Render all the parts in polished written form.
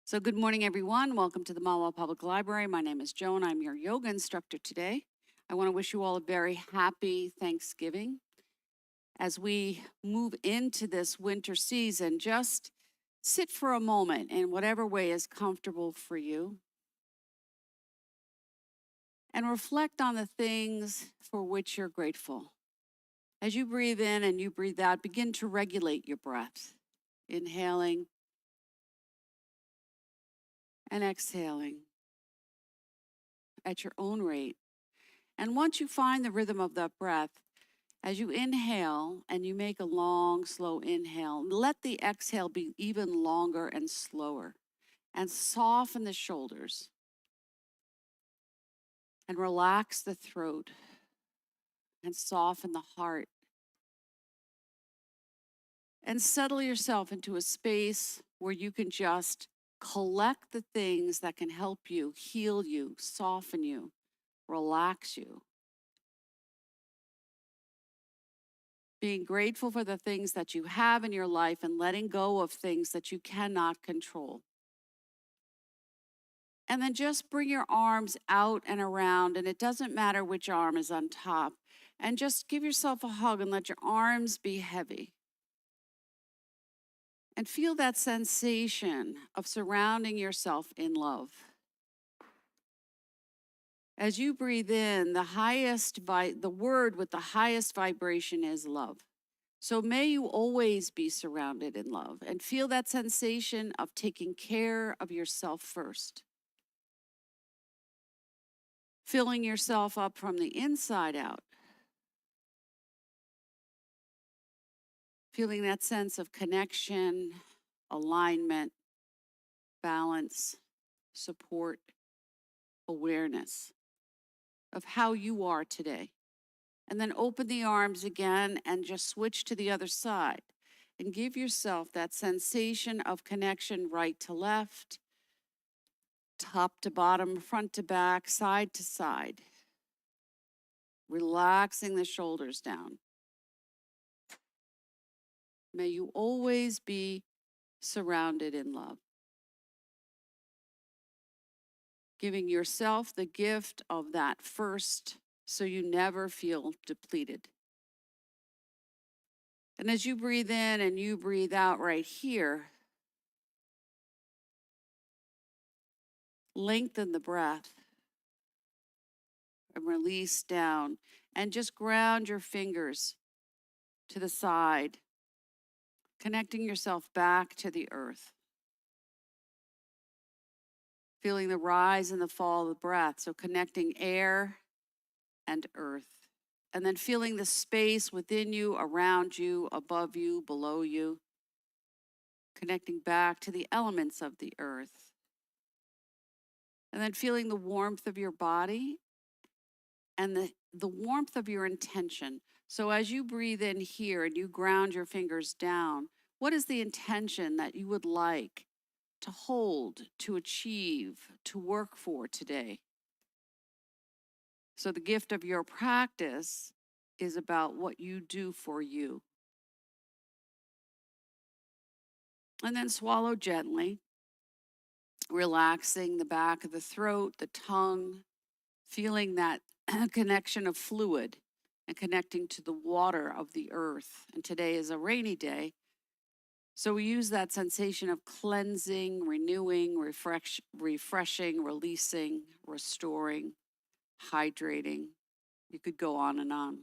So good morning, everyone. Welcome to the Malwa Public Library. My name is Joan. I'm your yoga instructor today. I want to wish you all a very happy Thanksgiving. As we move into this winter season, just sit for a moment in whatever way is comfortable for you and reflect on the things for which you're grateful. As you breathe in and you breathe out, begin to regulate your breath, inhaling and exhaling at your own rate. And once you find the rhythm of that breath, as you inhale and you make a long, slow inhale, let the exhale be even longer and slower, and soften the shoulders and relax the throat and soften the heart. And settle yourself into a space where you can just collect the things that can help you, heal you, soften you, relax you. Being grateful for the things that you have in your life and letting go of things that you cannot control. And then just bring your arms out and around, and it doesn't matter which arm is on top. And just give yourself a hug and let your arms be heavy. And feel that sensation of surrounding yourself in love. As you breathe in, the word with the highest vibration is love. So may you always be surrounded in love and feel that sensation of taking care of yourself first. Filling yourself up from the inside out. Feeling that sense of connection, alignment, balance, support, awareness of how you are today. And then open the arms again and just switch to the other side and give yourself that sensation of connection right to left, top to bottom, front to back, side to side. Relaxing the shoulders down. May you always be surrounded in love. Giving yourself the gift of that first so you never feel depleted. And as you breathe in and you breathe out right here, lengthen the breath and release down and just ground your fingers to the side, connecting yourself back to the earth. Feeling the rise and the fall of the breath, so connecting air and earth. And then feeling the space within you, around you, above you, below you. Connecting back to the elements of the earth. And then feeling the warmth of your body and the warmth of your intention. So as you breathe in here and you ground your fingers down, what is the intention that you would like to hold, to achieve, to work for today? So the gift of your practice is about what you do for you. And then swallow gently, relaxing the back of the throat, the tongue, feeling that connection of fluid and connecting to the water of the earth. And today is a rainy day. So we use that sensation of cleansing, renewing, refreshing, releasing, restoring, hydrating. You could go on and on.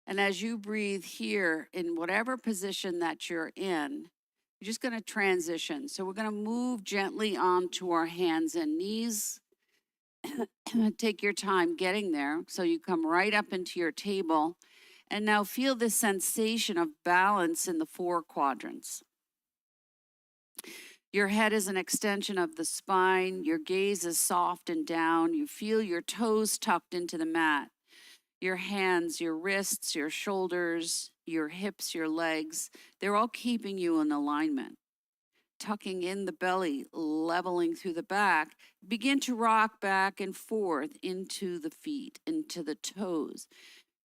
And as you breathe here, in whatever position that you're in, you're just going to transition. So we're going to move gently onto our hands and knees. Take your time getting there. So you come right up into your table. And now feel this sensation of balance in the 4 quadrants. Your head is an extension of the spine. Your gaze is soft and down. You feel your toes tucked into the mat. Your hands, your wrists, your shoulders, your hips, your legs, they're all keeping you in alignment. Tucking in the belly, leveling through the back. Begin to rock back and forth into the feet, into the toes.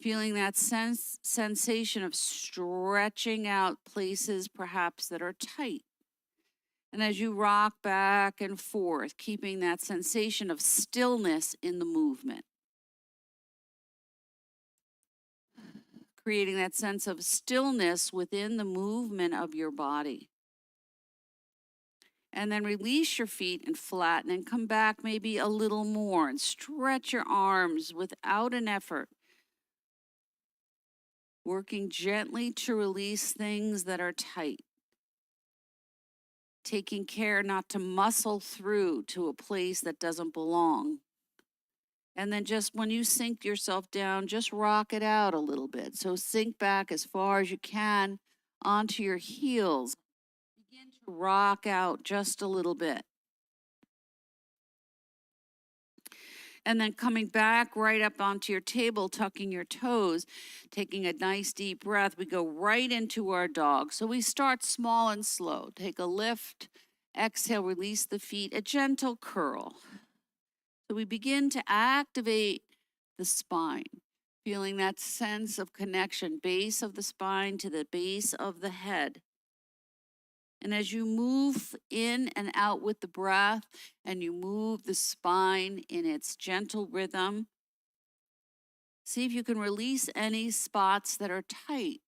Feeling that sensation of stretching out places perhaps that are tight. And as you rock back and forth, keeping that sensation of stillness in the movement, creating that sense of stillness within the movement of your body. And then release your feet and flatten and come back maybe a little more and stretch your arms without an effort. Working gently to release things that are tight. Taking care not to muscle through to a place that doesn't belong. And then just when you sink yourself down, just rock it out a little bit. So sink back as far as you can onto your heels. Begin to rock out just a little bit. And then coming back right up onto your table, tucking your toes, taking a nice deep breath, we go right into our dog. So we start small and slow. Take a lift, exhale, release the feet, a gentle curl. So we begin to activate the spine, feeling that sense of connection, base of the spine to the base of the head. And as you move in and out with the breath and you move the spine in its gentle rhythm, see if you can release any spots that are tight.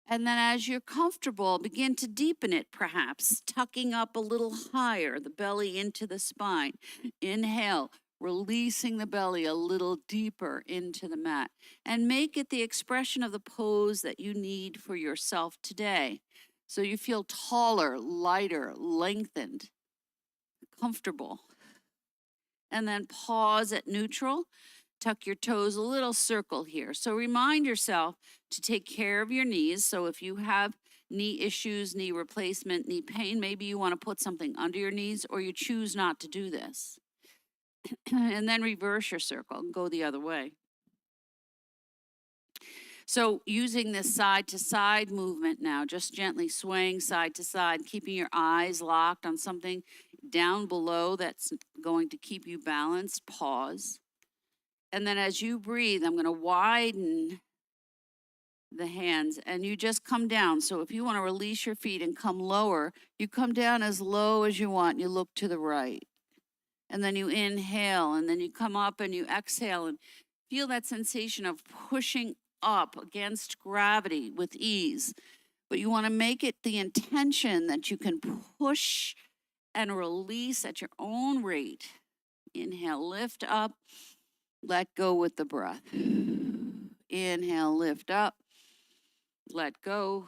And then as you're comfortable, begin to deepen it perhaps, tucking up a little higher, the belly into the spine. Inhale, releasing the belly a little deeper into the mat. And make it the expression of the pose that you need for yourself today. So you feel taller, lighter, lengthened, comfortable. And then pause at neutral. Tuck your toes, a little circle here. So remind yourself to take care of your knees. So if you have knee issues, knee replacement, knee pain, maybe you want to put something under your knees or you choose not to do this. And then reverse your circle and go the other way. So using this side to side movement now, just gently swaying side to side, keeping your eyes locked on something down below that's going to keep you balanced. Pause. And then as you breathe, I'm going to widen the hands and you just come down. So if you want to release your feet and come lower, you come down as low as you want. And you look to the right. And then you inhale and then you come up and you exhale and feel that sensation of pushing up against gravity with ease. But you want to make it the intention that you can push and release at your own rate. Inhale, lift up, let go with the breath. Inhale, lift up, let go.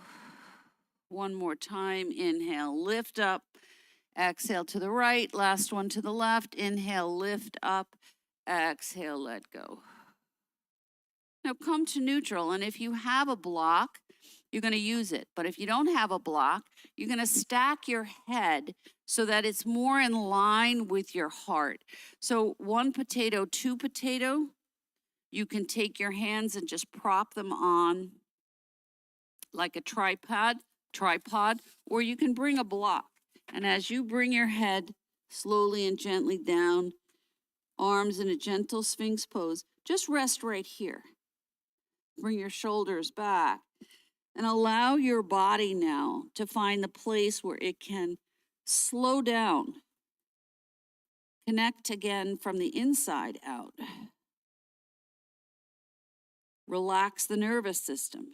One more time. Inhale, lift up. Exhale to the right. Last one to the left. Inhale, lift up. Exhale, let go. Now come to neutral, and if you have a block, you're going to use it. But if you don't have a block, you're going to stack your head so that it's more in line with your heart. So 1 potato, 2 potato, you can take your hands and just prop them on like a tripod, or you can bring a block. And as you bring your head slowly and gently down, arms in a gentle Sphinx pose, just rest right here. Bring your shoulders back and allow your body now to find the place where it can slow down. Connect again from the inside out. Relax the nervous system.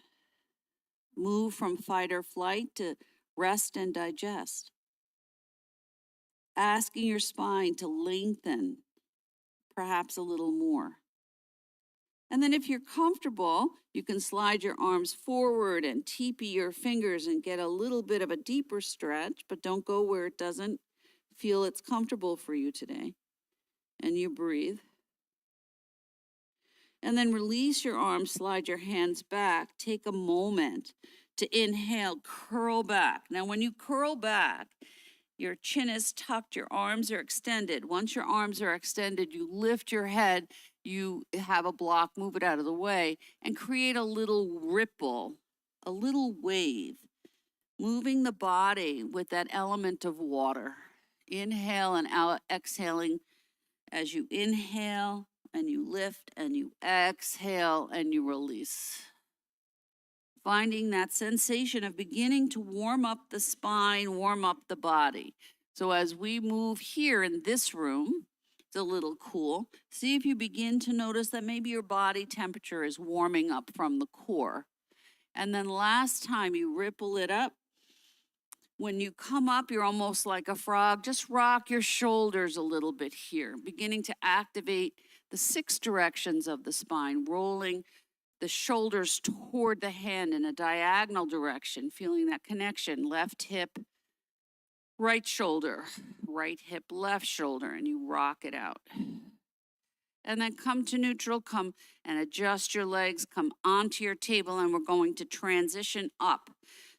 Move from fight or flight to rest and digest. Asking your spine to lengthen, perhaps a little more. And then if you're comfortable, you can slide your arms forward and teepee your fingers and get a little bit of a deeper stretch, but don't go where it doesn't feel it's comfortable for you today. And you breathe. And then release your arms, slide your hands back. Take a moment to inhale, curl back. Now, when you curl back, your chin is tucked, your arms are extended. Once your arms are extended, you lift your head, you have a block, move it out of the way, and create a little ripple, a little wave, moving the body with that element of water. Inhale and out, exhaling as you inhale and you lift and you exhale and you release. finding that sensation of beginning to warm up the spine, warm up the body. So as we move here in this room, it's a little cool. See if you begin to notice that maybe your body temperature is warming up from the core. And then last time you ripple it up. When you come up, you're almost like a frog. Just rock your shoulders a little bit here, beginning to activate the 6 directions of the spine, rolling the shoulders toward the hand in a diagonal direction, feeling that connection, left hip, right shoulder, right hip, left shoulder, and you rock it out. And then come to neutral, come and adjust your legs, come onto your table, and we're going to transition up.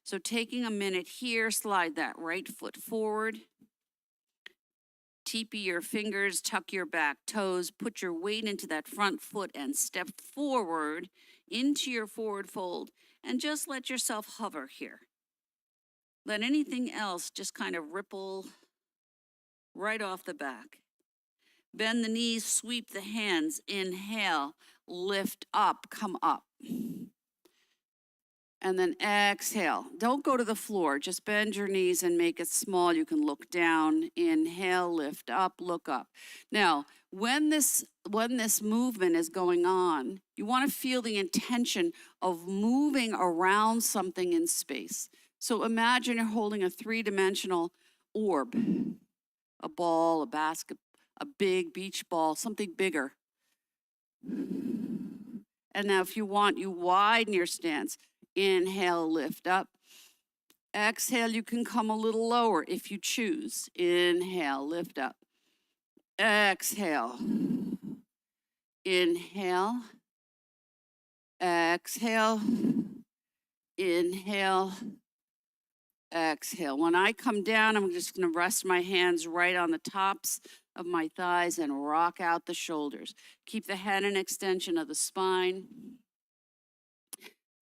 So taking a minute here, slide that right foot forward. Teepee your fingers, tuck your back toes, put your weight into that front foot and step forward into your forward fold and just let yourself hover here. Let anything else just kind of ripple right off the back. Bend the knees, sweep the hands, inhale, lift up, come up. And then exhale. Don't go to the floor. Just bend your knees and make it small. You can look down. Inhale, lift up, look up. Now, when this movement is going on, you want to feel the intention of moving around something in space. So imagine you're holding a 3-dimensional orb, a ball, a basket, a big beach ball, something bigger. And now if you want, you widen your stance. Inhale, lift up. Exhale, you can come a little lower if you choose. Inhale, lift up. Exhale. Inhale. Exhale. Inhale. Exhale. When I come down, I'm just going to rest my hands right on the tops of my thighs and rock out the shoulders. Keep the head in extension of the spine.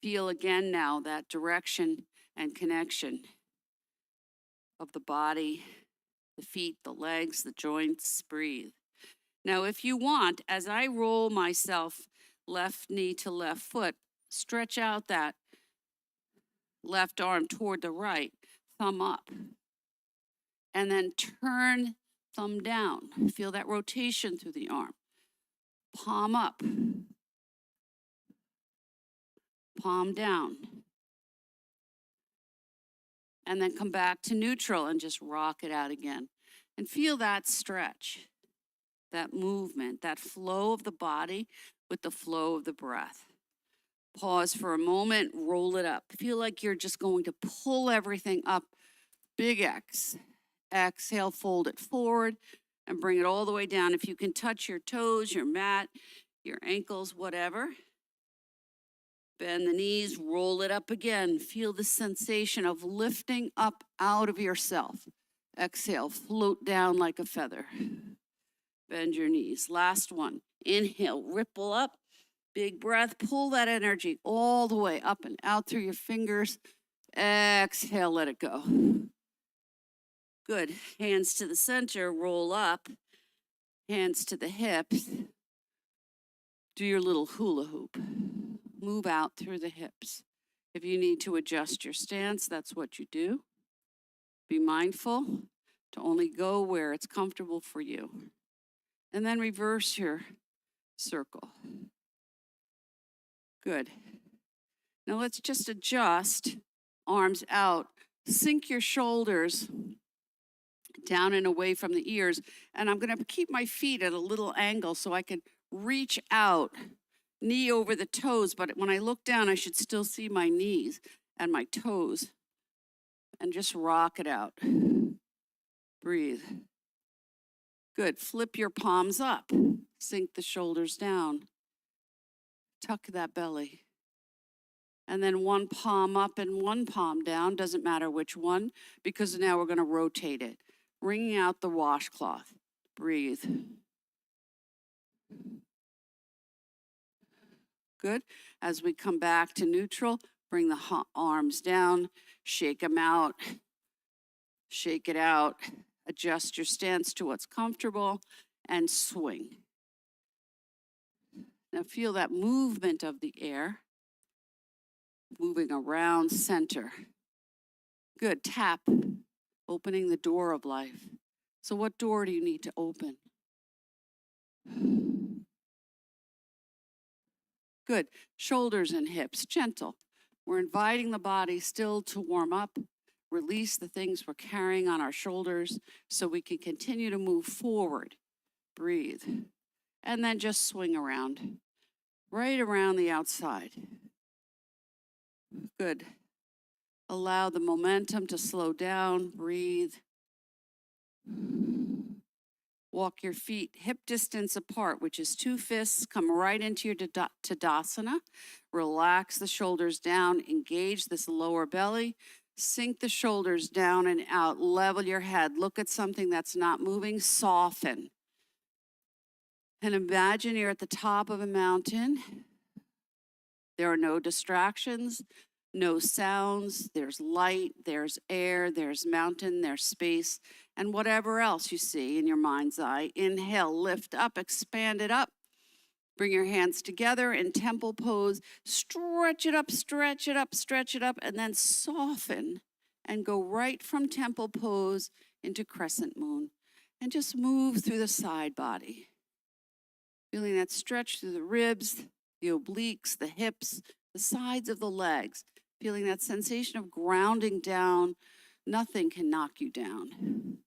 Feel again now that direction and connection of the body, the feet, the legs, the joints. Breathe. Now, if you want, as I roll myself left knee to left foot, stretch out that left arm toward the right, thumb up. And then turn thumb down. Feel that rotation through the arm. Palm up. Palm down. And then come back to neutral and just rock it out again. And feel that stretch, that movement, that flow of the body with the flow of the breath. Pause for a moment, roll it up. Feel like you're just going to pull everything up. Big X. Exhale, fold it forward and bring it all the way down. If you can touch your toes, your mat, your ankles, whatever. Bend the knees, roll it up again. Feel the sensation of lifting up out of yourself. Exhale, float down like a feather. Bend your knees. Last one. Inhale, ripple up. Big breath. Pull that energy all the way up and out through your fingers. Exhale, let it go. Good. Hands to the center, roll up. Hands to the hips. Do your little hula hoop. Move out through the hips. If you need to adjust your stance, that's what you do. Be mindful to only go where it's comfortable for you. And then reverse your circle. Good. Now let's just adjust, arms out. Sink your shoulders down and away from the ears. And I'm going to keep my feet at a little angle so I can reach out. Knee over the toes, but when I look down, I should still see my knees and my toes. And just rock it out. Breathe. Good. Flip your palms up. Sink the shoulders down. Tuck that belly. And then one palm up and one palm down. Doesn't matter which one, because now we're going to rotate it. Wringing out the washcloth. Breathe. Good. As we come back to neutral, bring the arms down, shake them out, shake it out, adjust your stance to what's comfortable, and swing. Now feel that movement of the air. moving around center. Good, tap, opening the door of life. So what door do you need to open? Good, shoulders and hips, gentle. We're inviting the body still to warm up, release the things we're carrying on our shoulders so we can continue to move forward. Breathe. And then just swing around, right around the outside. Good. Allow the momentum to slow down. Breathe. Walk your feet hip distance apart, which is 2 fists. Come right into your Tadasana. Relax the shoulders down. Engage this lower belly. Sink the shoulders down and out. Level your head. Look at something that's not moving. Soften. And imagine you're at the top of a mountain. There are no distractions, no sounds. There's light, there's air, there's mountain, there's space, and whatever else you see in your mind's eye. Inhale, lift up, expand it up. Bring your hands together in temple pose. Stretch it up, stretch it up, stretch it up, and then soften and go right from temple pose into crescent moon. And just move through the side body. Feeling that stretch through the ribs, the obliques, the hips, the sides of the legs. Feeling that sensation of grounding down. Nothing can knock you down.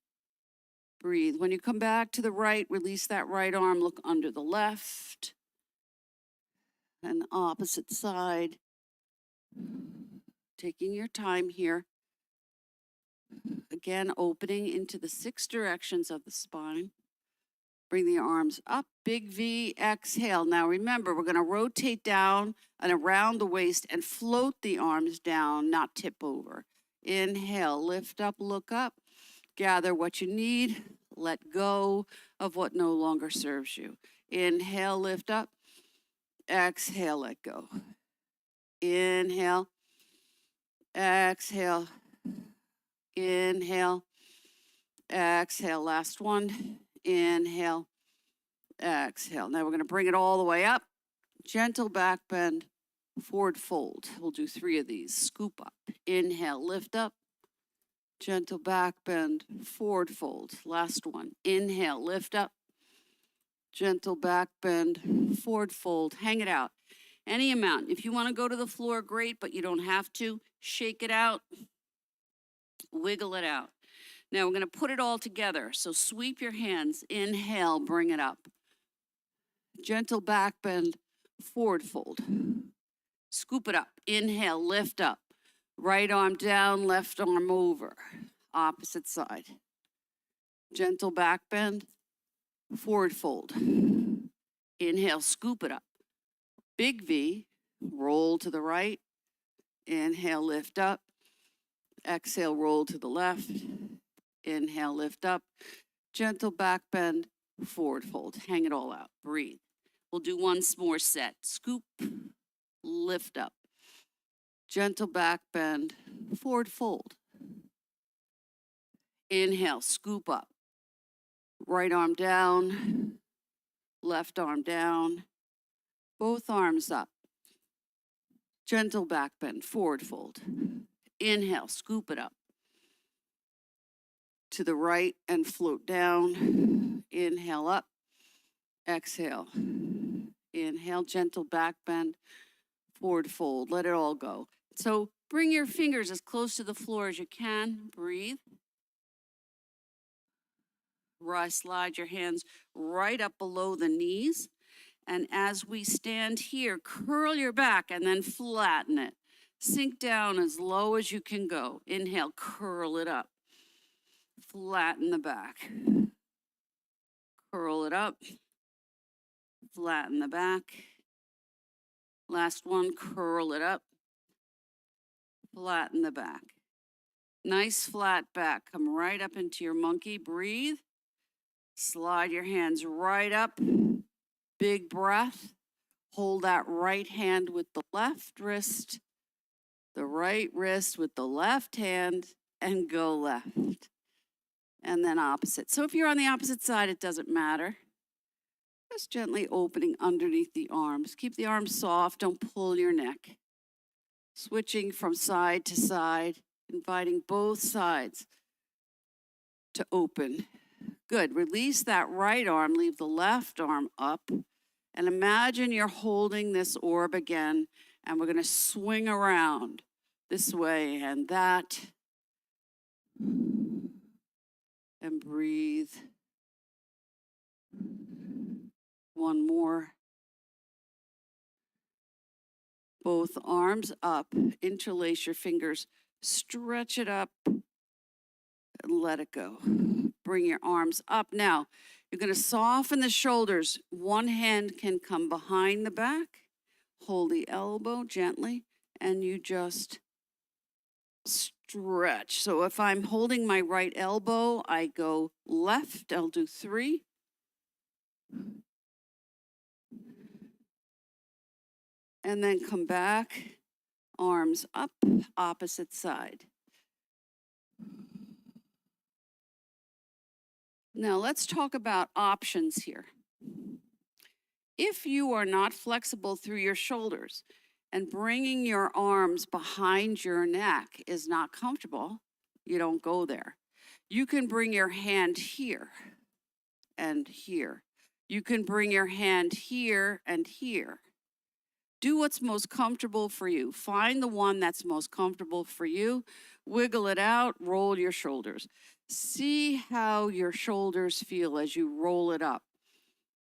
Breathe. When you come back to the right, release that right arm, look under the left. And the opposite side. Taking your time here. Again, opening into the 6 directions of the spine. Bring the arms up, big V, exhale. Now remember, we're gonna rotate down and around the waist and float the arms down, not tip over. Inhale, lift up, look up, gather what you need, let go of what no longer serves you. Inhale, lift up, exhale, let go. Inhale, exhale, inhale, exhale, last one. Inhale, exhale. Now we're going to bring it all the way up. Gentle back bend, forward fold. We'll do 3 of these. Scoop up. Inhale, lift up. Gentle back bend, forward fold. Last one. Inhale, lift up. Gentle back bend, forward fold. Hang it out. Any amount. If you want to go to the floor, great, but you don't have to. Shake it out. Wiggle it out. Now we're going to put it all together. So sweep your hands. Inhale, bring it up. Gentle back bend, forward fold. Scoop it up. Inhale, lift up. Right arm down, left arm over. Opposite side. Gentle back bend, forward fold. Inhale, scoop it up. Big V, roll to the right. Inhale, lift up. Exhale, roll to the left. Inhale, lift up. Gentle back bend, forward fold. Hang it all out. Breathe. We'll do one more set. Scoop, lift up. Gentle back bend, forward fold. Inhale, scoop up. Right arm down, left arm down. Both arms up. Gentle back bend, forward fold. Inhale, scoop it up. To the right and float down. Inhale up. Exhale. Inhale, gentle back bend, forward fold. Let it all go. So bring your fingers as close to the floor as you can. Breathe. Slide your hands right up below the knees. And as we stand here, curl your back and then flatten it. Sink down as low as you can go. Inhale, curl it up. Flatten the back. Curl it up. Flatten the back. Last one, curl it up. Flatten the back. Nice flat back. Come right up into your monkey. Breathe. Slide your hands right up. Big breath. Hold that right hand with the left wrist. The right wrist with the left hand. And go left. And then opposite. So if you're on the opposite side, it doesn't matter. Just gently opening underneath the arms. Keep the arms soft. Don't pull your neck. Switching from side to side, inviting both sides to open. Good. Release that right arm, leave the left arm up, and imagine you're holding this orb again, and we're going to swing around this way and that, and breathe. One more. Both arms up, interlace your fingers, stretch it up, and let it go. Bring your arms up. Now, you're going to soften the shoulders. One hand can come behind the back, hold the elbow gently, and you just stretch. So if I'm holding my right elbow, I go left. I'll do 3. And then come back, arms up, opposite side. Now let's talk about options here. If you are not flexible through your shoulders and bringing your arms behind your neck is not comfortable, you don't go there. You can bring your hand here and here. You can bring your hand here and here. Do what's most comfortable for you. Find the one that's most comfortable for you. Wiggle it out, roll your shoulders. See how your shoulders feel as you roll it up.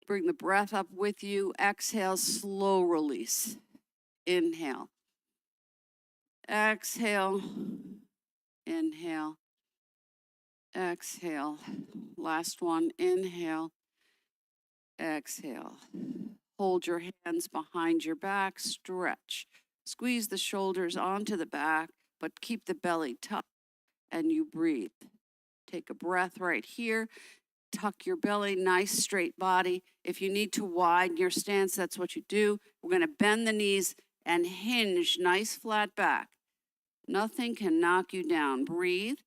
Bring the breath up with you. Exhale, slow release. Inhale. Exhale. Inhale. Exhale. Last one. Inhale. Exhale. Hold your hands behind your back. Stretch. Squeeze the shoulders onto the back, but keep the belly tucked, and you breathe. Take a breath right here. Tuck your belly, nice straight body. If you need to widen your stance, that's what you do. We're going to bend the knees and hinge, nice flat back. Nothing can knock you down. Breathe.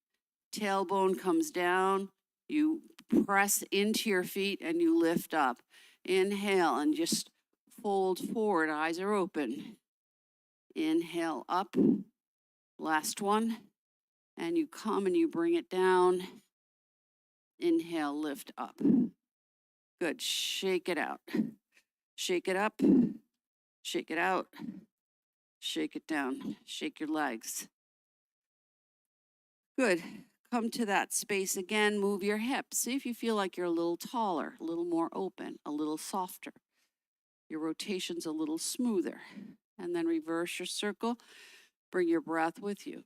Tailbone comes down. You press into your feet and you lift up. Inhale and just fold forward. Eyes are open. Inhale up. Last one. And you come and you bring it down. Inhale, lift up. Good. Shake it out. Shake it up. Shake it out. Shake it down. Shake your legs. Good. Come to that space again. Move your hips. See if you feel like you're a little taller, a little more open, a little softer. Your rotation's a little smoother. And then reverse your circle. Bring your breath with you.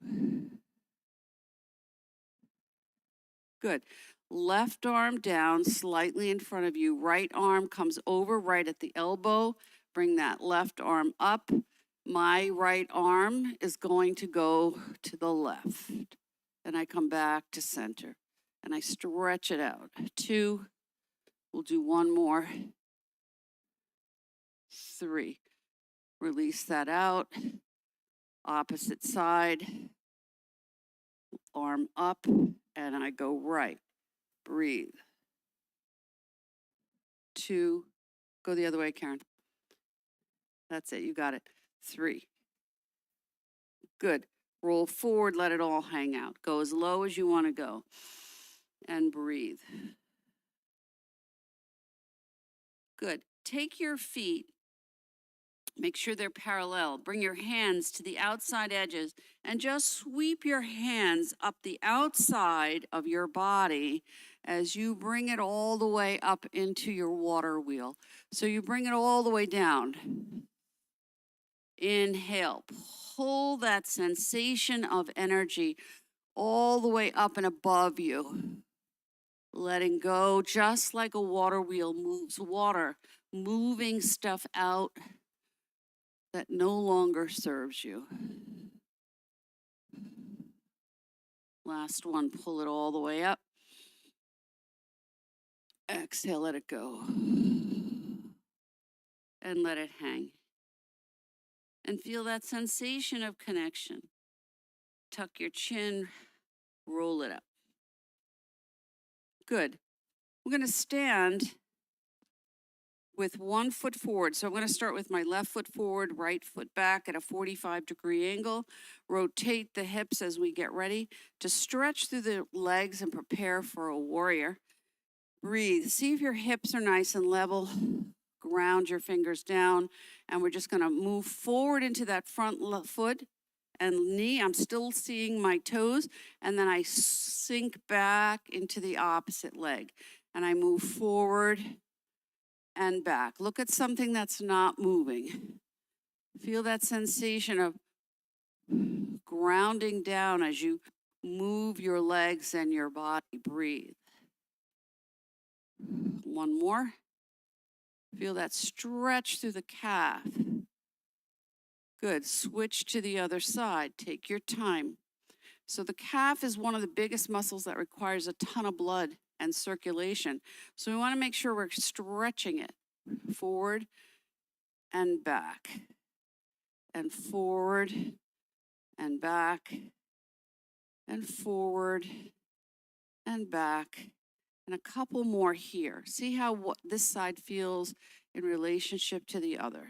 Good. Left arm down, slightly in front of you. Right arm comes over right at the elbow. Bring that left arm up. My right arm is going to go to the left. And I come back to center. And I stretch it out. 2. We'll do 1 more. 3. Release that out. Opposite side. Arm up. And I go right. Breathe. 2. Go the other way, Karen. That's it. You got it. 3. Good. Roll forward. Let it all hang out. Go as low as you want to go. And breathe. Good. Take your feet. Make sure they're parallel. Bring your hands to the outside edges and just sweep your hands up the outside of your body as you bring it all the way up into your water wheel. So you bring it all the way down. Inhale. Pull that sensation of energy all the way up and above you. Letting go, just like a water wheel moves water, moving stuff out that no longer serves you. Last one, pull it all the way up. Exhale, let it go. And let it hang. And feel that sensation of connection. Tuck your chin, roll it up. Good. We're going to stand with one foot forward. So I'm going to start with my left foot forward, right foot back at a 45-degree angle. Rotate the hips as we get ready to stretch through the legs and prepare for a warrior. Breathe. See if your hips are nice and level. Ground your fingers down, and we're just going to move forward into that front foot and knee. I'm still seeing my toes, and then I sink back into the opposite leg, and I move forward and back. Look at something that's not moving. Feel that sensation of grounding down as you move your legs and your body. Breathe. One more. Feel that stretch through the calf. Good. Switch to the other side. Take your time. So the calf is one of the biggest muscles that requires a ton of blood and circulation. So we want to make sure we're stretching it forward and back, and forward and back, and forward and back, and a couple more here. See how what this side feels in relationship to the other.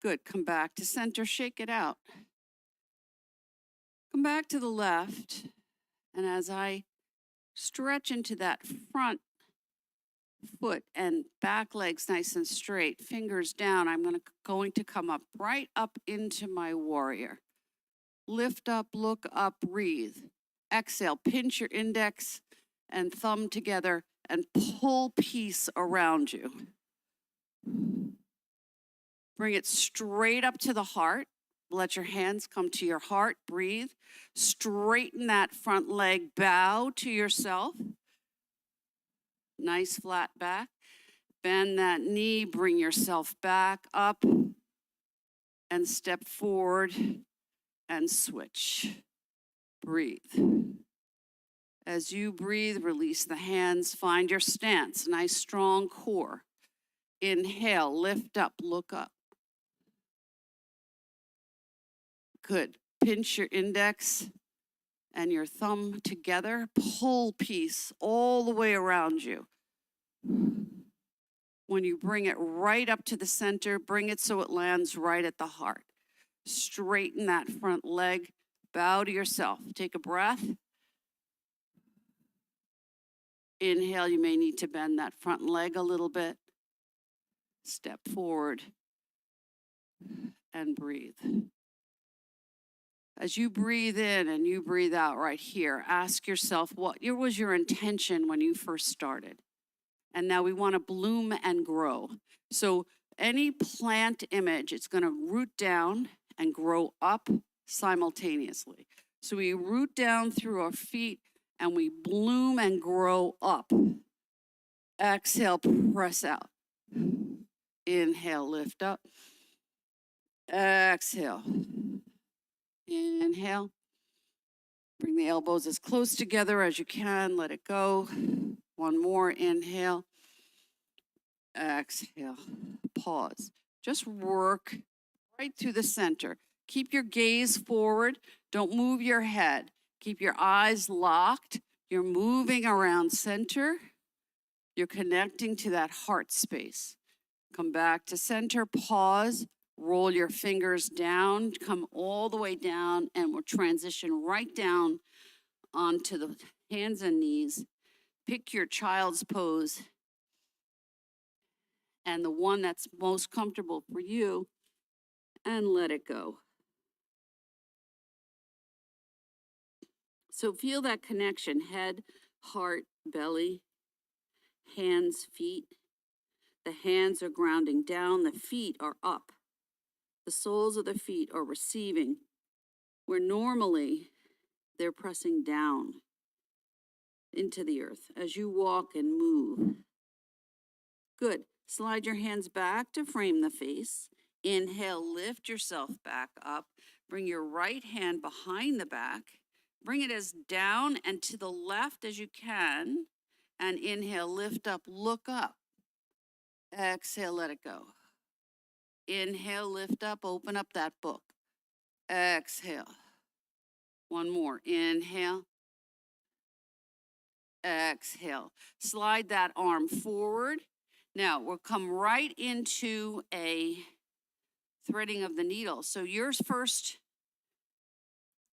Good. Come back to center. Shake it out. Come back to the left. And as I stretch into that front foot and back legs nice and straight, fingers down, I'm going to come up right up into my warrior. Lift up, look up, breathe. Exhale, pinch your index and thumb together and pull peace around you. Bring it straight up to the heart. Let your hands come to your heart. Breathe. Straighten that front leg. Bow to yourself. Nice flat back. Bend that knee. Bring yourself back up. And step forward and switch. Breathe. As you breathe, release the hands. Find your stance. Nice strong core. Inhale. Lift up. Look up. Good. Pinch your index and your thumb together. Pull peace all the way around you. When you bring it right up to the center, bring it so it lands right at the heart. Straighten that front leg. Bow to yourself. Take a breath. Inhale, you may need to bend that front leg a little bit. Step forward and breathe. As you breathe in and you breathe out right here, ask yourself, what was your intention when you first started? And now we want to bloom and grow. So any plant image, it's going to root down and grow up simultaneously. So we root down through our feet and we bloom and grow up. Exhale, press out. Inhale, lift up. Exhale. Inhale. Bring the elbows as close together as you can. Let it go. One more. Inhale. Exhale. Pause. Just work right through the center. Keep your gaze forward. Don't move your head. Keep your eyes locked. You're moving around center. You're connecting to that heart space. Come back to center. Pause. Roll your fingers down, come all the way down, and we'll transition right down onto the hands and knees. Pick your child's pose and the one that's most comfortable for you, and let it go. So feel that connection, head, heart, belly, hands, feet. The hands are grounding down, the feet are up. The soles of the feet are receiving, where normally they're pressing down into the earth as you walk and move. Good. Slide your hands back to frame the face. Inhale, lift yourself back up. Bring your right hand behind the back. Bring it as down and to the left as you can. And inhale, lift up, look up. Exhale, let it go. Inhale, lift up, open up that book. Exhale. One more. Inhale. Exhale. Slide that arm forward. Now we'll come right into a threading of the needle. So your first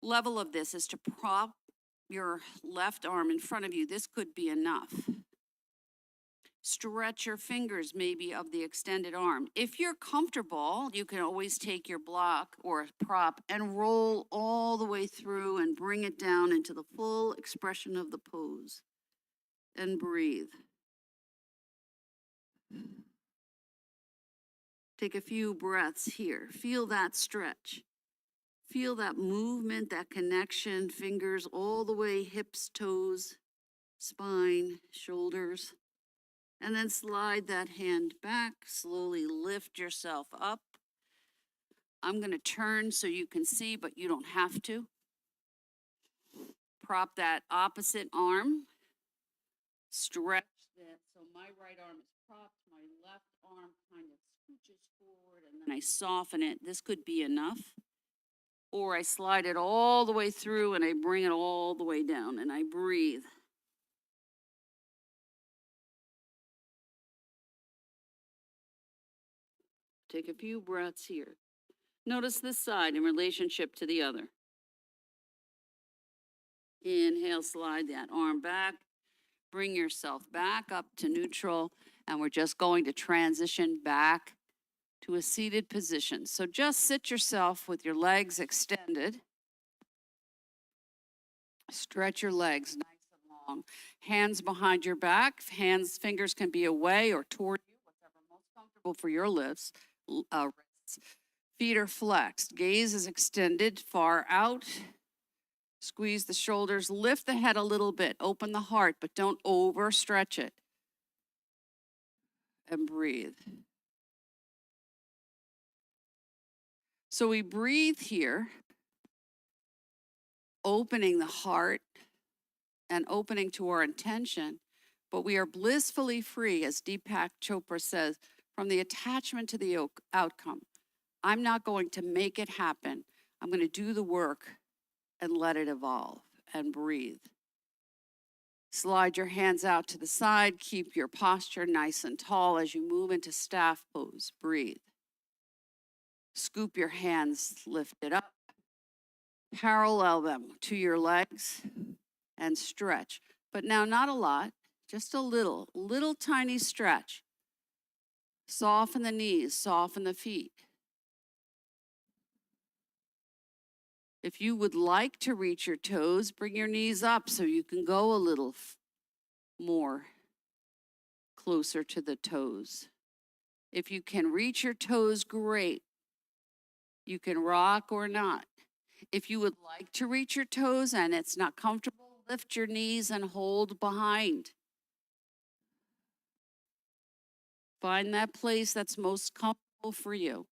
level of this is to prop your left arm in front of you. This could be enough. Stretch your fingers maybe of the extended arm. If you're comfortable, you can always take your block or prop and roll all the way through and bring it down into the full expression of the pose. And breathe. Take a few breaths here. Feel that stretch. Feel that movement, that connection, fingers all the way, hips, toes, spine, shoulders. And then slide that hand back, slowly lift yourself up. I'm going to turn so you can see, but you don't have to. Prop that opposite arm. Stretch that. So my right arm is propped, my left arm kind of scooches forward, and then I soften it. This could be enough. Or I slide it all the way through and I bring it all the way down and I breathe. Take a few breaths here. Notice this side in relationship to the other. Inhale, slide that arm back. Bring yourself back up to neutral. And we're just going to transition back to a seated position. So just sit yourself with your legs extended. Stretch your legs nice and long. Hands behind your back. Fingers can be away or toward you, whatever most comfortable for your wrists. Feet are flexed. Gaze is extended far out. Squeeze the shoulders. Lift the head a little bit. Open the heart, but don't overstretch it. And breathe. So we breathe here, opening the heart and opening to our intention, but we are blissfully free, as Deepak Chopra says, from the attachment to the outcome. I'm not going to make it happen. I'm going to do the work and let it evolve and breathe. Slide your hands out to the side. Keep your posture nice and tall as you move into staff pose. Breathe. Scoop your hands, lift it up. Parallel them to your legs and stretch. But now not a lot, just a little tiny stretch. Soften the knees, soften the feet. If you would like to reach your toes, bring your knees up so you can go a little more closer to the toes. If you can reach your toes, great. You can rock or not. If you would like to reach your toes and it's not comfortable, lift your knees and hold behind. Find that place that's most comfortable for you.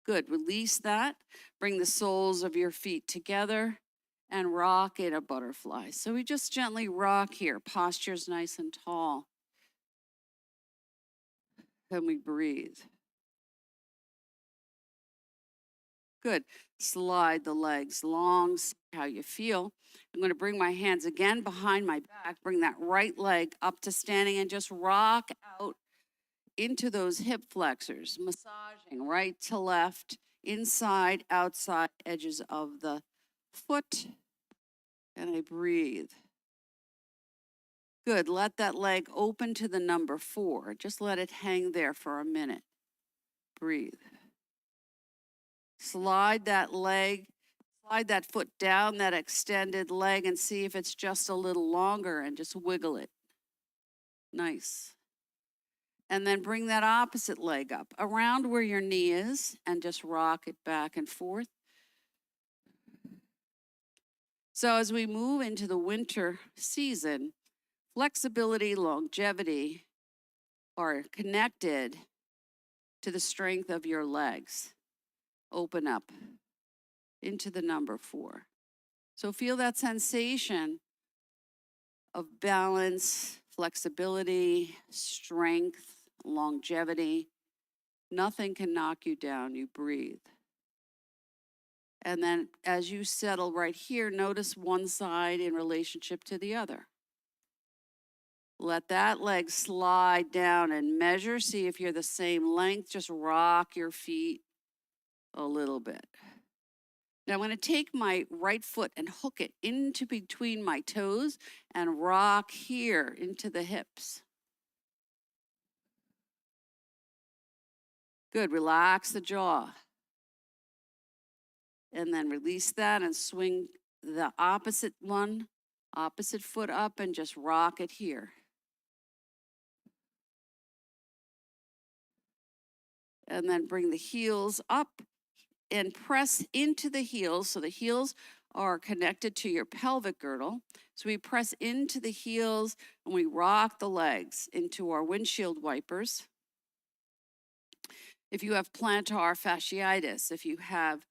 Good, release that. Bring the soles of your feet together and rock in a butterfly. So we just gently rock here. Posture's nice and tall. And we breathe. Good. Slide the legs long, see how you feel. I'm going to bring my hands again behind my back. Bring that right leg up to standing and just rock out into those hip flexors, massaging right to left, inside, outside edges of the foot. And I breathe. Good. Let that leg open to the number 4. Just let it hang there for a minute. Breathe. Slide that foot down that extended leg and see if it's just a little longer and just wiggle it. Nice. And then bring that opposite leg up around where your knee is and just rock it back and forth. So as we move into the winter season, flexibility, longevity are connected to the strength of your legs. Open up into the number 4. So feel that sensation of balance, flexibility, strength, longevity. Nothing can knock you down. You breathe. And then as you settle right here, notice one side in relationship to the other. Let that leg slide down and measure. See if you're the same length. Just rock your feet a little bit. Now I'm going to take my right foot and hook it into between my toes and rock here into the hips. Good. Relax the jaw. And then release that and swing the opposite foot up and just rock it here. And then bring the heels up and press into the heels. So the heels are connected to your pelvic girdle. So we press into the heels and we rock the legs into our windshield wipers. If you have plantar fasciitis, if you have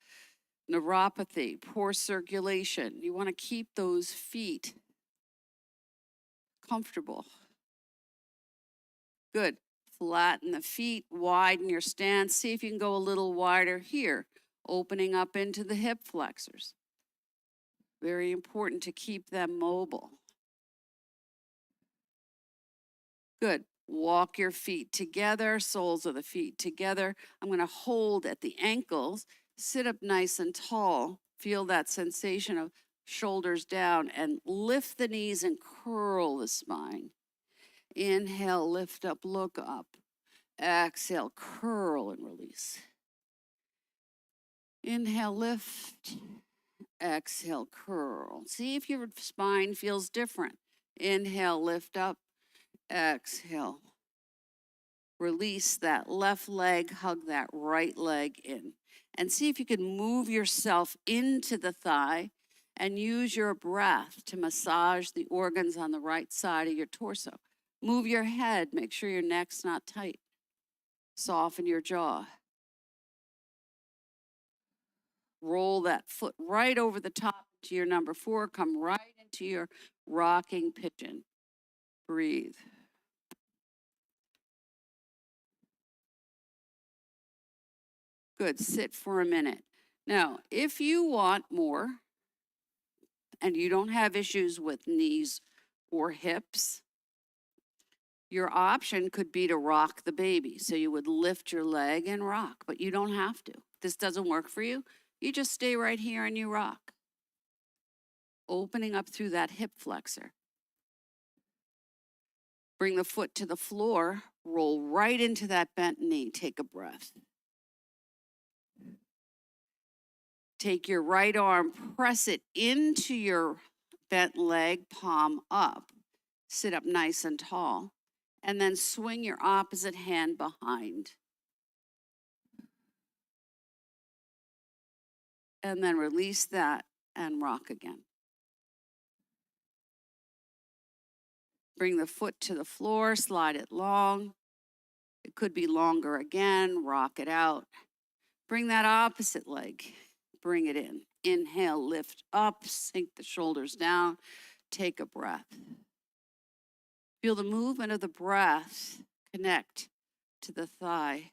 neuropathy, poor circulation, you want to keep those feet comfortable. Good. Flatten the feet, widen your stance. See if you can go a little wider here, opening up into the hip flexors. Very important to keep them mobile. Good. Walk your feet together, soles of the feet together. I'm going to hold at the ankles, sit up nice and tall. Feel that sensation of shoulders down and lift the knees and curl the spine. Inhale, lift up, look up. Exhale, curl and release. Inhale, lift. Exhale, curl. See if your spine feels different. Inhale, lift up. Exhale. Release that left leg, hug that right leg in. And see if you can move yourself into the thigh and use your breath to massage the organs on the right side of your torso. Move your head, make sure your neck's not tight. Soften your jaw. Roll that foot right over the top to your number 4. Come right into your rocking pigeon. Breathe. Good. Sit for a minute. Now, if you want more and you don't have issues with knees or hips, your option could be to rock the baby. So you would lift your leg and rock, but you don't have to. If this doesn't work for you, you just stay right here and you rock. Opening up through that hip flexor. Bring the foot to the floor, roll right into that bent knee. Take a breath. Take your right arm, press it into your bent leg, palm up. Sit up nice and tall. And then swing your opposite hand behind. And then release that and rock again. Bring the foot to the floor, slide it long. It could be longer again, rock it out. Bring that opposite leg, bring it in. Inhale, lift up, sink the shoulders down, take a breath. Feel the movement of the breath connect to the thigh.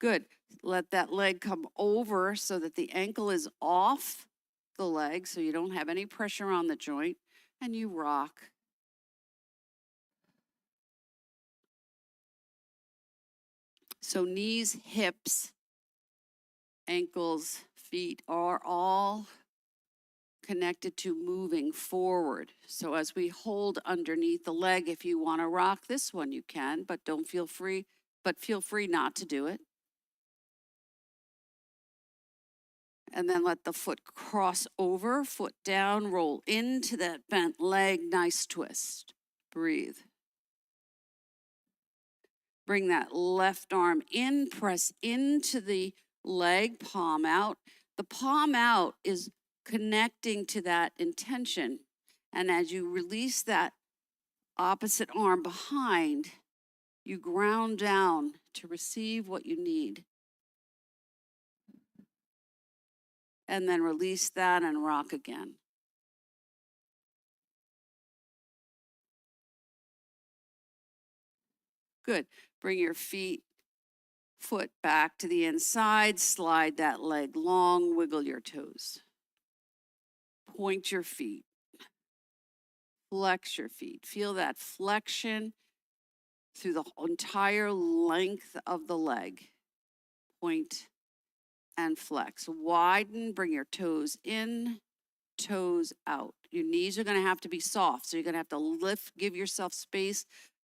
Good. Let that leg come over so that the ankle is off the leg so you don't have any pressure on the joint, and you rock. So knees, hips, ankles, feet are all connected to moving forward. So as we hold underneath the leg, if you want to rock this one, you can, but feel free not to do it. And then let the foot cross over, foot down, roll into that bent leg, nice twist. Breathe. Bring that left arm in, press into the leg, palm out. The palm out is connecting to that intention. And as you release that opposite arm behind, you ground down to receive what you need. And then release that and rock again. Good. Bring your feet Foot back to the inside, slide that leg long, wiggle your toes. Point your feet. Flex your feet. Feel that flexion through the entire length of the leg. Point and flex. Widen, bring your toes in, toes out. Your knees are going to have to be soft, so you're going to have to lift, give yourself space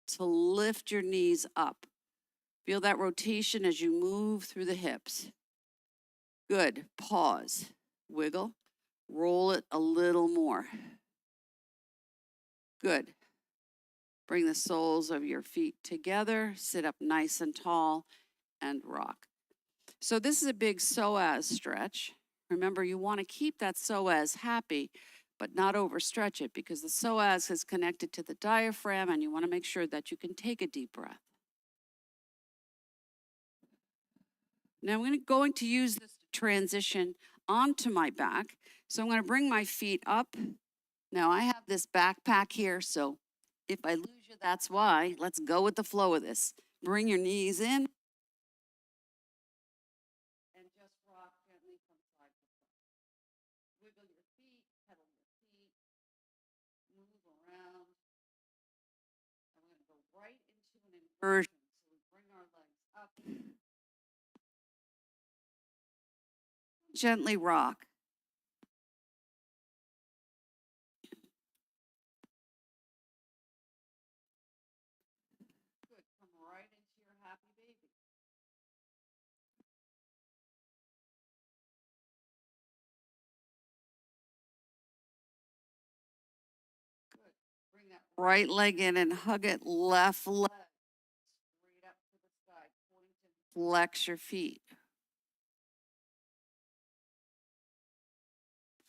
to lift your knees up. Feel that rotation as you move through the hips. Good. Pause. Wiggle. Roll it a little more. Good. Bring the soles of your feet together. Sit up nice and tall and rock. So this is a big psoas stretch. Remember, you want to keep that psoas happy, but not overstretch it, because the psoas is connected to the diaphragm, and you want to make sure that you can take a deep breath. Now I'm going to use this to transition onto my back. So I'm going to bring my feet up. Now I have this backpack here, so if I lose you, that's why. Let's go with the flow of this. Bring your knees in. And just rock gently from side to side. Wiggle your feet, pedal your feet, move around. And we're going to go right into an inversion. So we bring our legs up. Gently rock. Good. Come right into your happy baby. Good. Bring that right leg in and hug it. Left leg straight up to the sky. Point and flex your feet.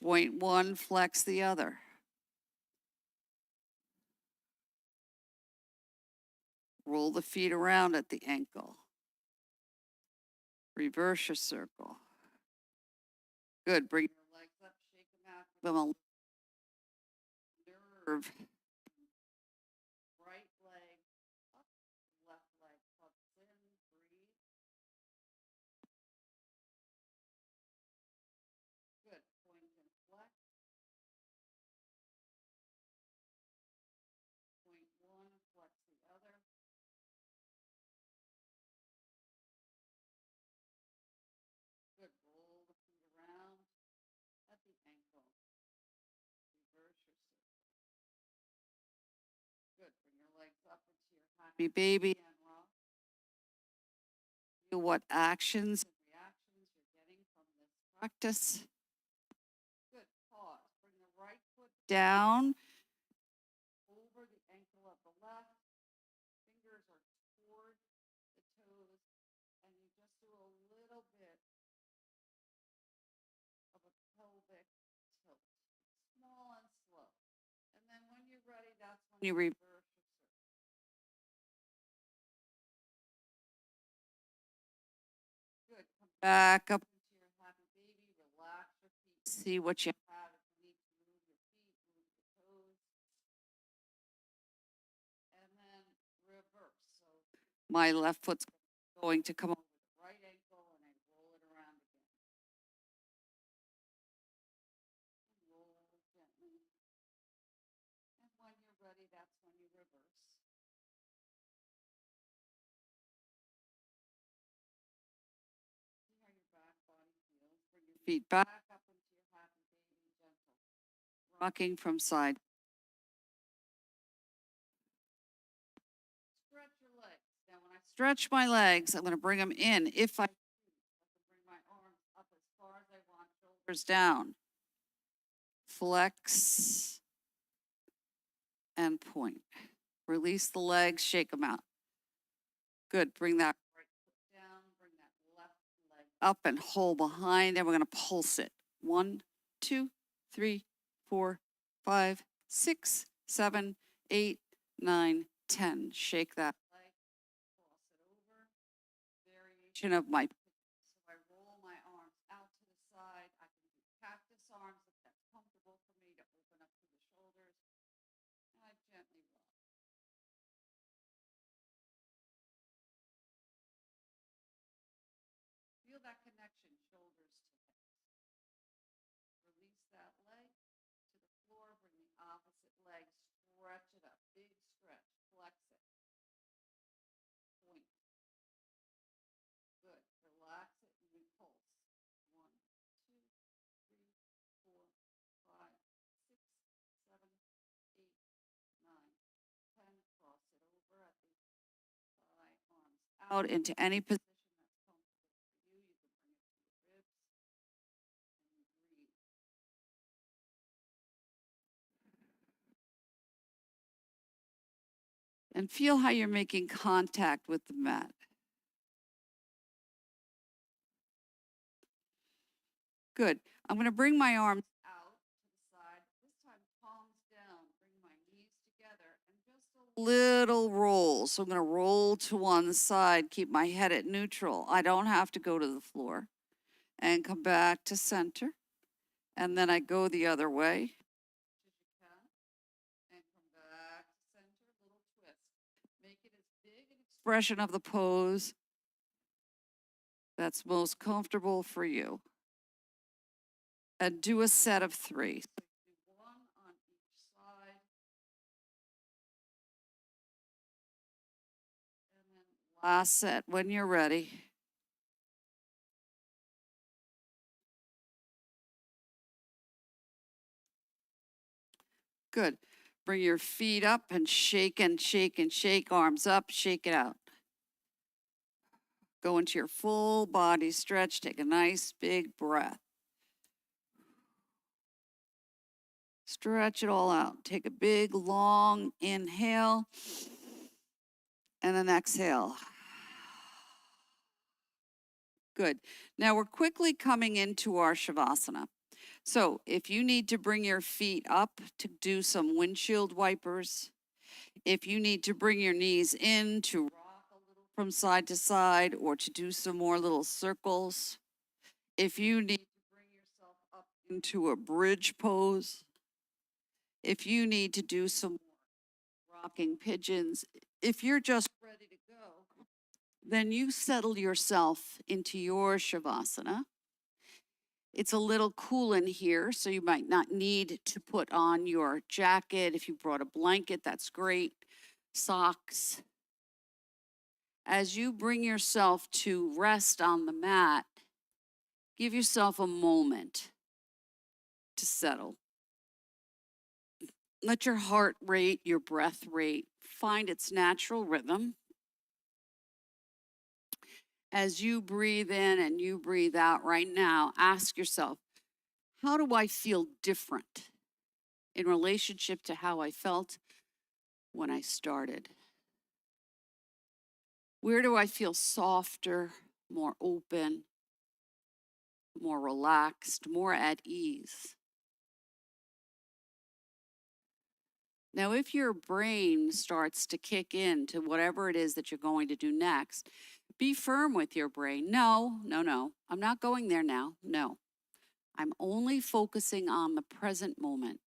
Point one, flex the other. Roll the feet around at the ankle. Reverse your circle. Good. Bring your legs up, shake them out. Give them a nerve. Right leg up, left leg tucks in. Breathe. Good. Point and flex. Point one, flex the other. Good. Roll the feet around at the ankle. Reverse your circle. Good. Bring your legs up into your happy baby and rock. Feel what actions and reactions you're getting from this practice. Good. Pause. Bring the right foot down over the ankle of the left. Fingers are toward the toes, and you just do a little bit of a pelvic tilt. Small and slow. And then when you're ready, that's when you reverse your circle. Good. Come back up into your happy baby. Relax your feet. See what you have. If you need to move your feet, move your toes. And then reverse. So my left foot's going to come over the right ankle, and I roll it around again. Roll gently. And when you're ready, that's when you reverse. See how your back body feels. Bring your feet back up into your happy baby, gentle. Rocking from side. Stretch your legs. Now when I stretch my legs, I'm going to bring them in. If I can bring my arms up as far as I want, shoulders down. Flex and point. Release the legs, shake them out. Good. Bring that right foot down, bring that left leg up and hold behind, and we're going to pulse it. 1, 2, 3, 4, 5, 6, 7, 8, 9, 10. Shake that leg, cross it over. Variation of my pivot. So I roll my arms out to the side. I can do cactus arms if that's comfortable for me to open up to the shoulders. And I gently rock. out into any position that's comfortable for you. You can bring it to your ribs and breathe. And feel how you're making contact with the mat. Good. I'm going to bring my arms out to the side. This time, palms down. Bring my knees together and just a little roll. So I'm going to roll to one side, keep my head at neutral. I don't have to go to the floor. And come back to center. And then I go the other way. And come back to center, little twist. Make it as big an expression of the pose that's most comfortable for you. And do a set of 3. So do one on each side. And then last set when you're ready. Good. Bring your feet up and shake and shake and shake. Arms up, shake it out. Go into your full body stretch. Take a nice big breath. Stretch it all out. Take a big, long inhale and then exhale. Good. Now we're quickly coming into our Shavasana. So if you need to bring your feet up to do some windshield wipers, if you need to bring your knees in to rock a little from side to side or to do some more little circles, if you need to bring yourself up into a bridge pose, if you need to do some more rocking pigeons, if you're just ready to go, then you settle yourself into your Shavasana. It's a little cool in here, so you might not need to put on your jacket. If you brought a blanket, that's great. Socks. As you bring yourself to rest on the mat, give yourself a moment to settle. Let your heart rate, your breath rate, find its natural rhythm. As you breathe in and you breathe out right now, ask yourself, how do I feel different in relationship to how I felt when I started? Where do I feel softer, more open, more relaxed, more at ease? Now, if your brain starts to kick in to whatever it is that you're going to do next, be firm with your brain. No, I'm not going there now. No, I'm only focusing on the present moment.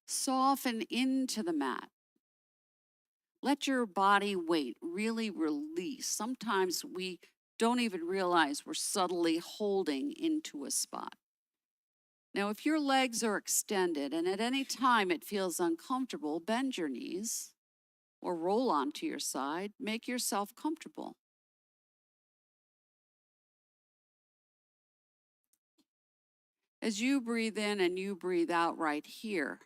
Soften into the mat. Let your body weight really release. Sometimes we don't even realize we're subtly holding into a spot. Now, if your legs are extended and at any time it feels uncomfortable, bend your knees or roll onto your side. Make yourself comfortable. As you breathe in and you breathe out right here,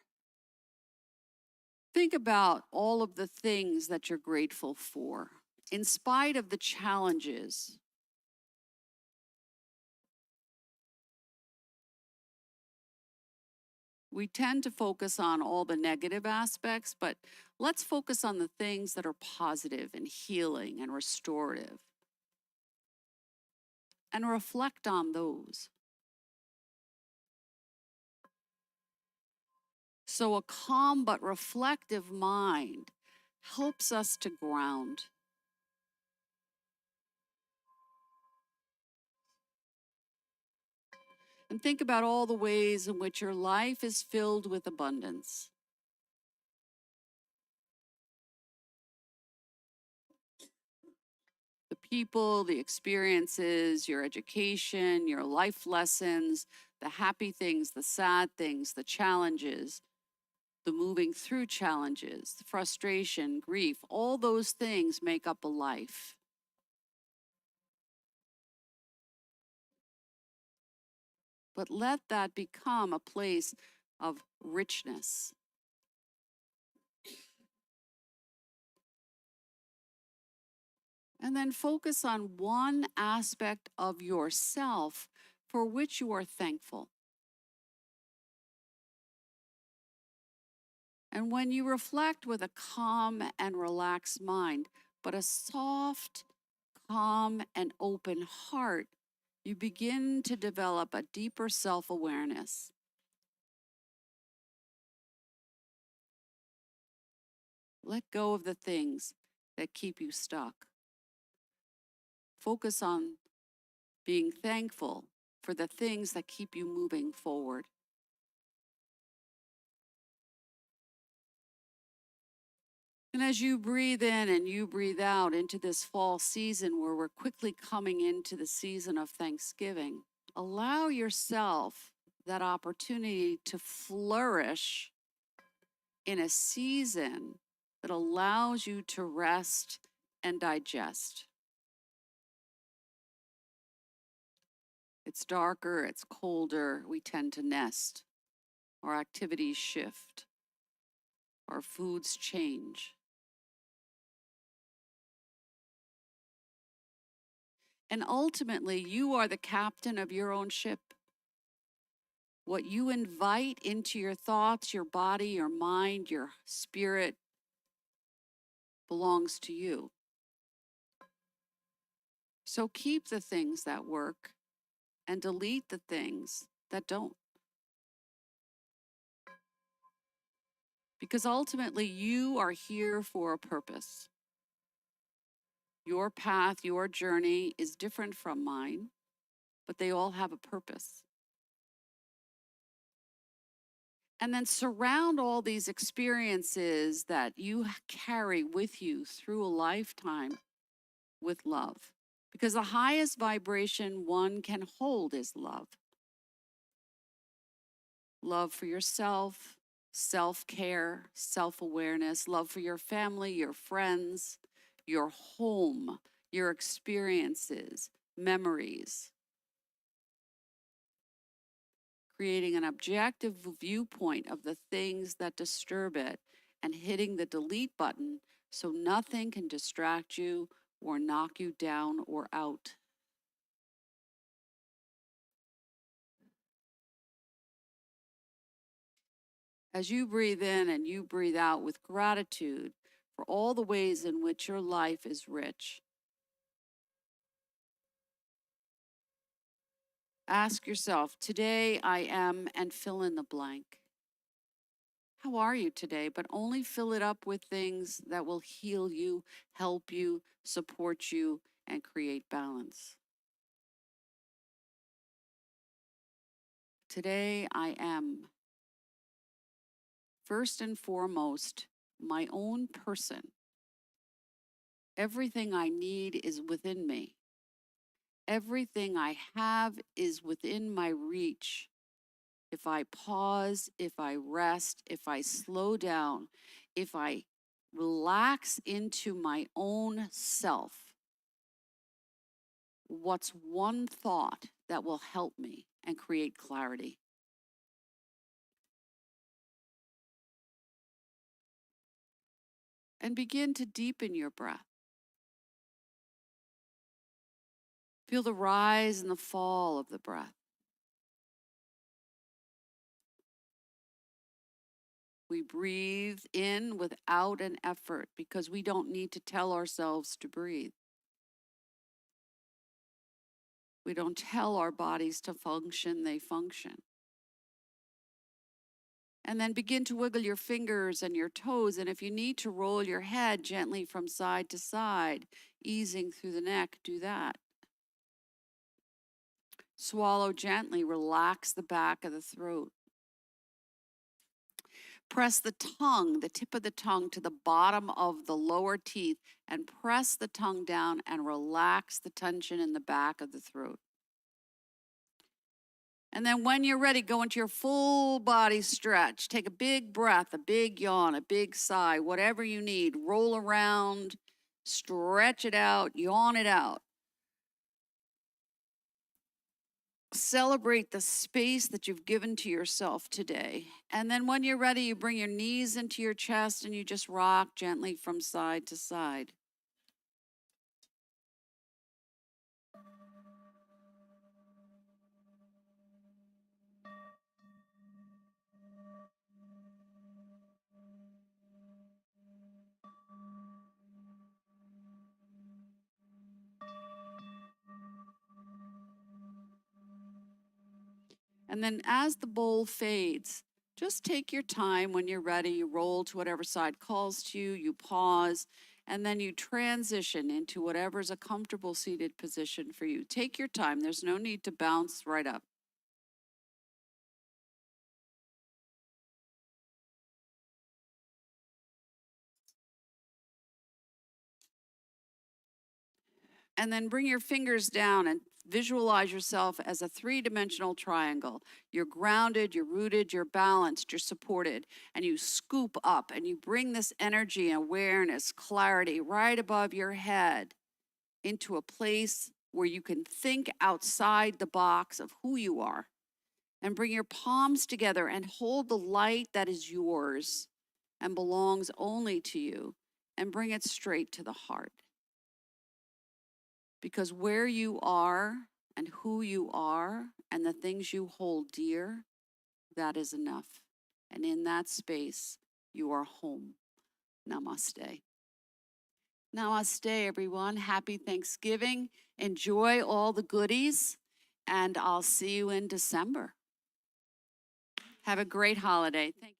think about all of the things that you're grateful for. In spite of the challenges, we tend to focus on all the negative aspects, but let's focus on the things that are positive and healing and restorative. And reflect on those. So a calm but reflective mind helps us to ground. And think about all the ways in which your life is filled with abundance. The people, the experiences, your education, your life lessons, the happy things, the sad things, the challenges, the moving through challenges, the frustration, grief, all those things make up a life. But let that become a place of richness. And then focus on one aspect of yourself for which you are thankful. And when you reflect with a calm and relaxed mind, but a soft, calm, and open heart, you begin to develop a deeper self-awareness. Let go of the things that keep you stuck. Focus on being thankful for the things that keep you moving forward. And as you breathe in and you breathe out into this fall season where we're quickly coming into the season of Thanksgiving, allow yourself that opportunity to flourish in a season that allows you to rest and digest. It's darker, it's colder, we tend to nest. Our activities shift, our foods change. And ultimately, you are the captain of your own ship. What you invite into your thoughts, your body, your mind, your spirit belongs to you. So keep the things that work and delete the things that don't. Because ultimately, you are here for a purpose. Your path, your journey is different from mine, but they all have a purpose. And then surround all these experiences that you carry with you through a lifetime with love. Because the highest vibration one can hold is love. Love for yourself, self-care, self-awareness, love for your family, your friends, your home, your experiences, memories. Creating an objective viewpoint of the things that disturb it and hitting the delete button so nothing can distract you or knock you down or out. As you breathe in and you breathe out with gratitude for all the ways in which your life is rich, ask yourself, today I am, and fill in the blank. How are you today? But only fill it up with things that will heal you, help you, support you, and create balance. Today I am, first and foremost, my own person. Everything I need is within me. Everything I have is within my reach. If I pause, if I rest, if I slow down, if I relax into my own self, what's one thought that will help me and create clarity? And begin to deepen your breath. Feel the rise and the fall of the breath. We breathe in without an effort because we don't need to tell ourselves to breathe. We don't tell our bodies to function, they function. And then begin to wiggle your fingers and your toes. And if you need to roll your head gently from side to side, easing through the neck, do that. Swallow gently, relax the back of the throat. Press the tongue, the tip of the tongue, to the bottom of the lower teeth and press the tongue down and relax the tension in the back of the throat. And then when you're ready, go into your full body stretch. Take a big breath, a big yawn, a big sigh, whatever you need. Roll around, stretch it out, yawn it out. Celebrate the space that you've given to yourself today. And then when you're ready, you bring your knees into your chest and you just rock gently from side to side. And then as the bowl fades, just take your time. When you're ready, you roll to whatever side calls to you, you pause, and then you transition into whatever's a comfortable seated position for you. Take your time. There's no need to bounce right up. And then bring your fingers down and visualize yourself as a three-dimensional triangle. You're grounded, you're rooted, you're balanced, you're supported, and you scoop up and you bring this energy, awareness, clarity right above your head into a place where you can think outside the box of who you are. And bring your palms together and hold the light that is yours and belongs only to you, and bring it straight to the heart. Because where you are and who you are and the things you hold dear, that is enough. And in that space, you are home. Namaste. Namaste, everyone. Happy Thanksgiving. Enjoy all the goodies, and I'll see you in December. Have a great holiday. Thank you.